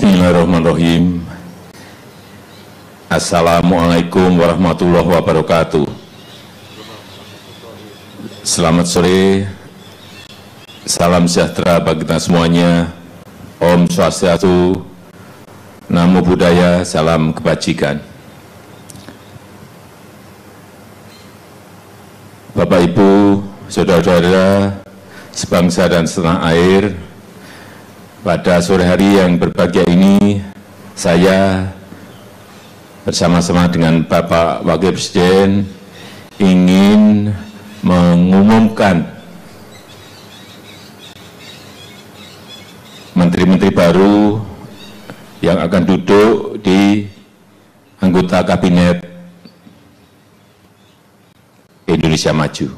Bismillahirrahmanirrahim. Assalamualaikum warahmatullahi wabarakatuh. Selamat sore, salam sejahtera bagi kita semuanya. Om Swastiastu, Namo Buddhaya, salam kebajikan. Bapak Ibu, saudara-saudara sebangsa dan setanah air, pada sore hari yang berbahagia ini, saya bersama-sama dengan Bapak Wakil Presiden ingin mengumumkan menteri-menteri baru yang akan duduk di anggota Kabinet Indonesia Maju.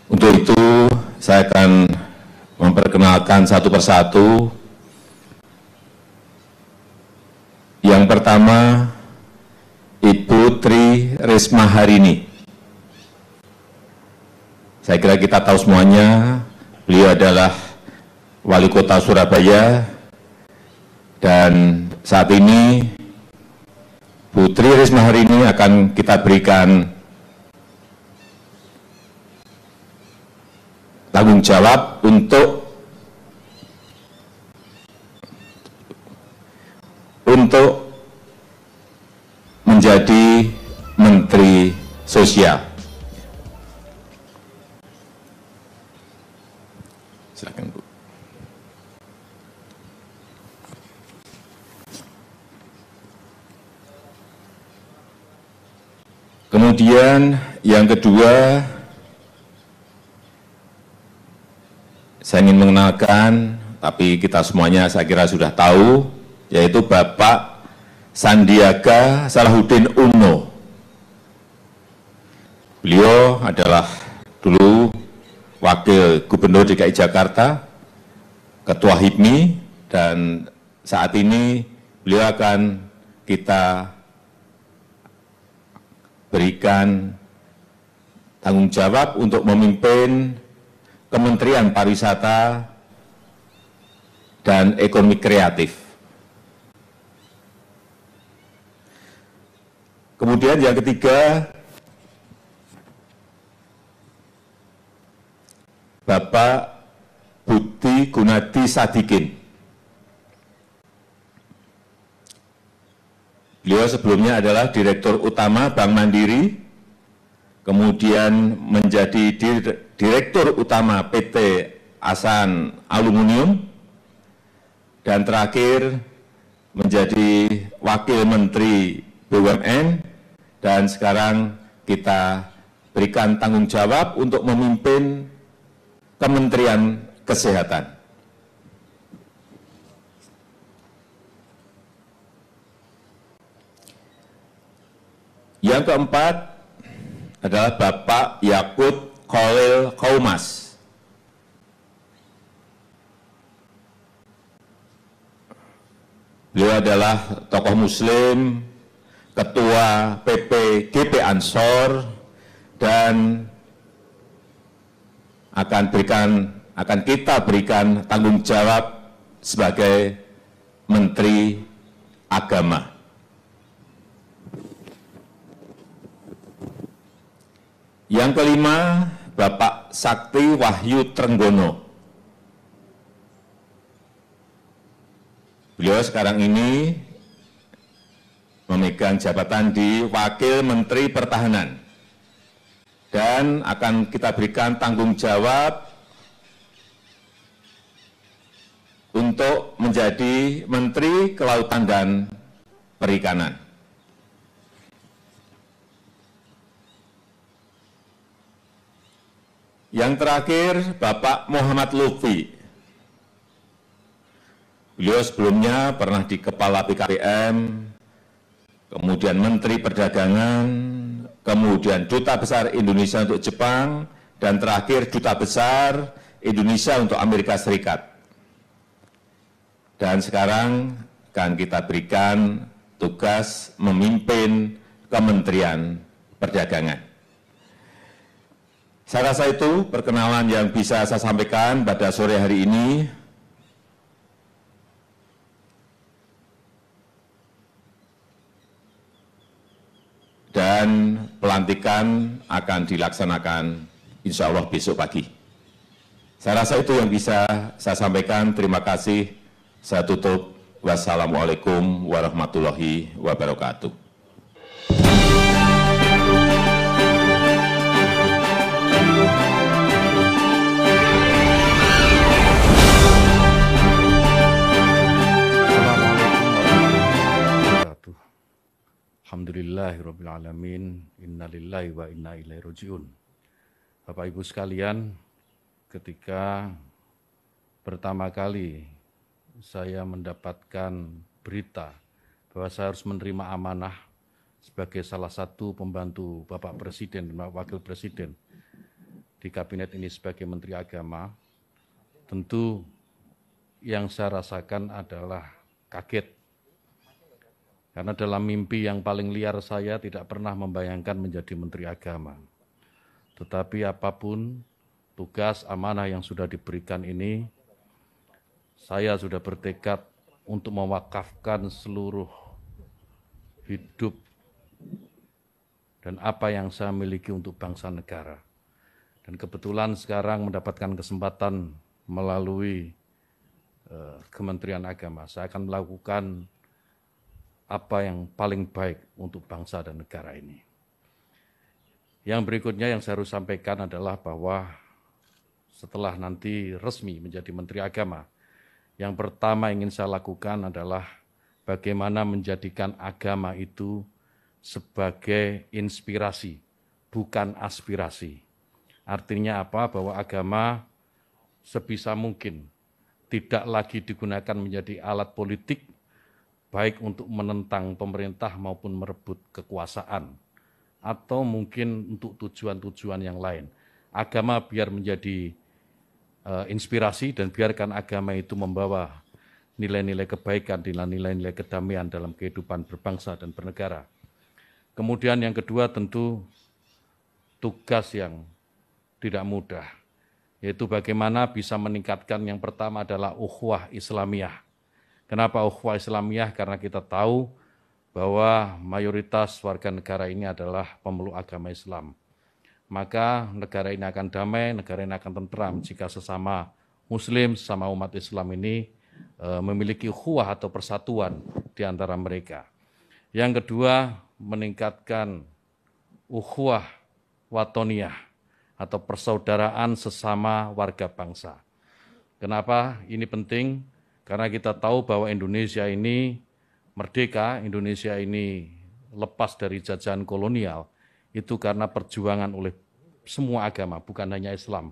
Untuk itu, saya akan memperkenalkan satu persatu. Yang pertama, Ibu Tri Risma Harini. Saya kira kita tahu semuanya, beliau adalah Wali Kota Surabaya, dan saat ini Bu Tri Risma Harini akan kita berikan tanggung jawab untuk menjadi Menteri Sosial. Silakan, Bu. Kemudian yang kedua, saya ingin mengenalkan, tapi kita semuanya saya kira sudah tahu, yaitu Bapak Sandiaga Salahuddin Uno. Beliau adalah dulu Wakil Gubernur DKI Jakarta, Ketua HIPMI, dan saat ini beliau akan kita berikan tanggung jawab untuk memimpin Kementerian Pariwisata dan Ekonomi Kreatif. Kemudian yang ketiga, Bapak Budi Gunadi Sadikin. Beliau sebelumnya adalah Direktur Utama Bank Mandiri, kemudian menjadi Direktur Utama PT Asan Aluminium, dan terakhir menjadi Wakil Menteri BUMN, dan sekarang kita berikan tanggung jawab untuk memimpin Kementerian Kesehatan. Yang keempat adalah Bapak Yakut Khalil Qaumas. Beliau adalah tokoh Muslim, Ketua PPGP Ansor, dan akan kita berikan tanggung jawab sebagai Menteri Agama. Yang kelima, Bapak Sakti Wahyu Trenggono. Beliau sekarang ini memegang jabatan di Wakil Menteri Pertahanan, dan akan kita berikan tanggung jawab untuk menjadi Menteri Kelautan dan Perikanan. Yang terakhir, Bapak Muhammad Lutfi. Beliau sebelumnya pernah di Kepala BKPM, kemudian Menteri Perdagangan, kemudian Duta Besar Indonesia untuk Jepang, dan terakhir Duta Besar Indonesia untuk Amerika Serikat. Dan sekarang akan kita berikan tugas memimpin Kementerian Perdagangan. Saya rasa itu perkenalan yang bisa saya sampaikan pada sore hari ini. dan pelantikan akan dilaksanakan insya Allah besok pagi. Saya rasa itu yang bisa saya sampaikan. Terima kasih. Saya tutup. Wassalamualaikum warahmatullahi wabarakatuh. Alhamdulillahirrabbilalamin, innalillahi wa inna ilaihi raji'un. Bapak Ibu sekalian, ketika pertama kali saya mendapatkan berita bahwa saya harus menerima amanah sebagai salah satu pembantu Bapak Presiden dan Wakil Presiden di kabinet ini sebagai Menteri Agama, tentu yang saya rasakan adalah kaget. Karena dalam mimpi yang paling liar saya tidak pernah membayangkan menjadi Menteri Agama. Tetapi apapun tugas amanah yang sudah diberikan ini, saya sudah bertekad untuk mewakafkan seluruh hidup dan apa yang saya miliki untuk bangsa negara. Dan kebetulan sekarang mendapatkan kesempatan melalui Kementerian Agama. Saya akan melakukan apa yang paling baik untuk bangsa dan negara ini. Yang berikutnya yang saya harus sampaikan adalah bahwa setelah nanti resmi menjadi Menteri Agama, yang pertama ingin saya lakukan adalah bagaimana menjadikan agama itu sebagai inspirasi, bukan aspirasi. Artinya apa? Bahwa agama sebisa mungkin tidak lagi digunakan menjadi alat politik, baik untuk menentang pemerintah maupun merebut kekuasaan, atau mungkin untuk tujuan-tujuan yang lain. Agama biar menjadi inspirasi dan biarkan agama itu membawa nilai-nilai kebaikan, nilai-nilai kedamaian dalam kehidupan berbangsa dan bernegara. Kemudian yang kedua tentu tugas yang tidak mudah, yaitu bagaimana bisa meningkatkan yang pertama adalah ukhuwah Islamiyah. Kenapa ukhuwah Islamiyah? Karena kita tahu bahwa mayoritas warga negara ini adalah pemeluk agama Islam. Maka negara ini akan damai, negara ini akan tentram jika sesama Muslim, sesama umat Islam ini memiliki ukhuwah atau persatuan di antara mereka. Yang kedua, meningkatkan ukhuwah watoniyah atau persaudaraan sesama warga bangsa. Kenapa ini penting? Karena kita tahu bahwa Indonesia ini merdeka, Indonesia ini lepas dari jajahan kolonial, itu karena perjuangan oleh semua agama, bukan hanya Islam.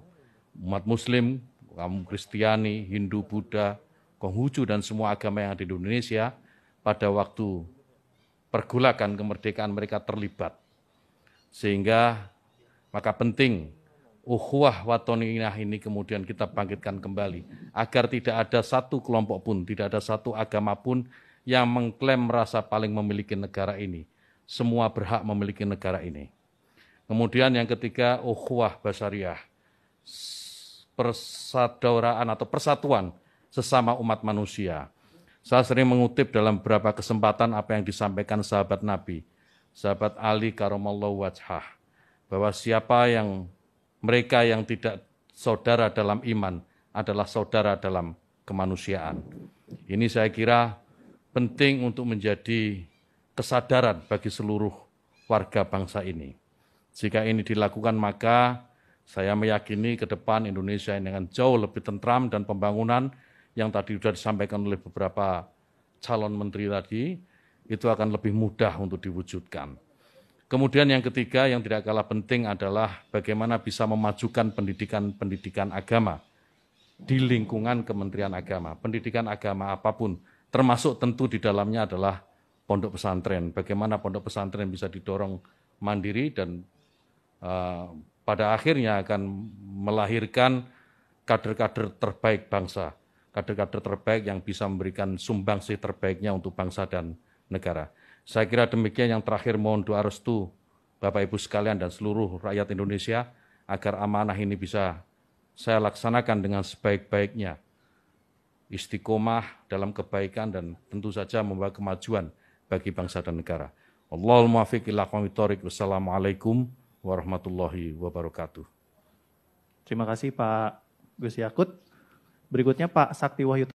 Umat Muslim, kaum Kristiani, Hindu, Buddha, Konghucu, dan semua agama yang ada di Indonesia, pada waktu pergolakan kemerdekaan mereka terlibat. Sehingga maka penting ukhuwah watoniyah ini kemudian kita bangkitkan kembali, agar tidak ada satu kelompok pun, tidak ada satu agama pun yang mengklaim merasa paling memiliki negara ini. Semua berhak memiliki negara ini. Kemudian yang ketiga, ukhuwah basyariah, persaudaraan atau persatuan sesama umat manusia. Saya sering mengutip dalam beberapa kesempatan apa yang disampaikan sahabat Nabi, sahabat Ali karamallahu wajhah, bahwa mereka yang tidak saudara dalam iman adalah saudara dalam kemanusiaan. Ini saya kira penting untuk menjadi kesadaran bagi seluruh warga bangsa ini. Jika ini dilakukan, maka saya meyakini ke depan Indonesia ini akan jauh lebih tentram dan pembangunan yang tadi sudah disampaikan oleh beberapa calon menteri tadi, itu akan lebih mudah untuk diwujudkan. Kemudian yang ketiga yang tidak kalah penting adalah bagaimana bisa memajukan pendidikan agama di lingkungan Kementerian Agama. Pendidikan agama apapun, termasuk tentu di dalamnya adalah pondok pesantren. Bagaimana pondok pesantren bisa didorong mandiri dan pada akhirnya akan melahirkan kader-kader terbaik bangsa, kader-kader terbaik yang bisa memberikan sumbangsih terbaiknya untuk bangsa dan negara. Saya kira demikian. Yang terakhir, mohon doa restu Bapak Ibu sekalian dan seluruh rakyat Indonesia agar amanah ini bisa saya laksanakan dengan sebaik-baiknya, istiqomah dalam kebaikan dan tentu saja membawa kemajuan bagi bangsa dan negara. Wallahul muwaffiq ila aqwamit thoriq. Wassalamualaikum warahmatullahi wabarakatuh. Terima kasih Pak Gus Yakut. Berikutnya Pak Sakti Wahyu.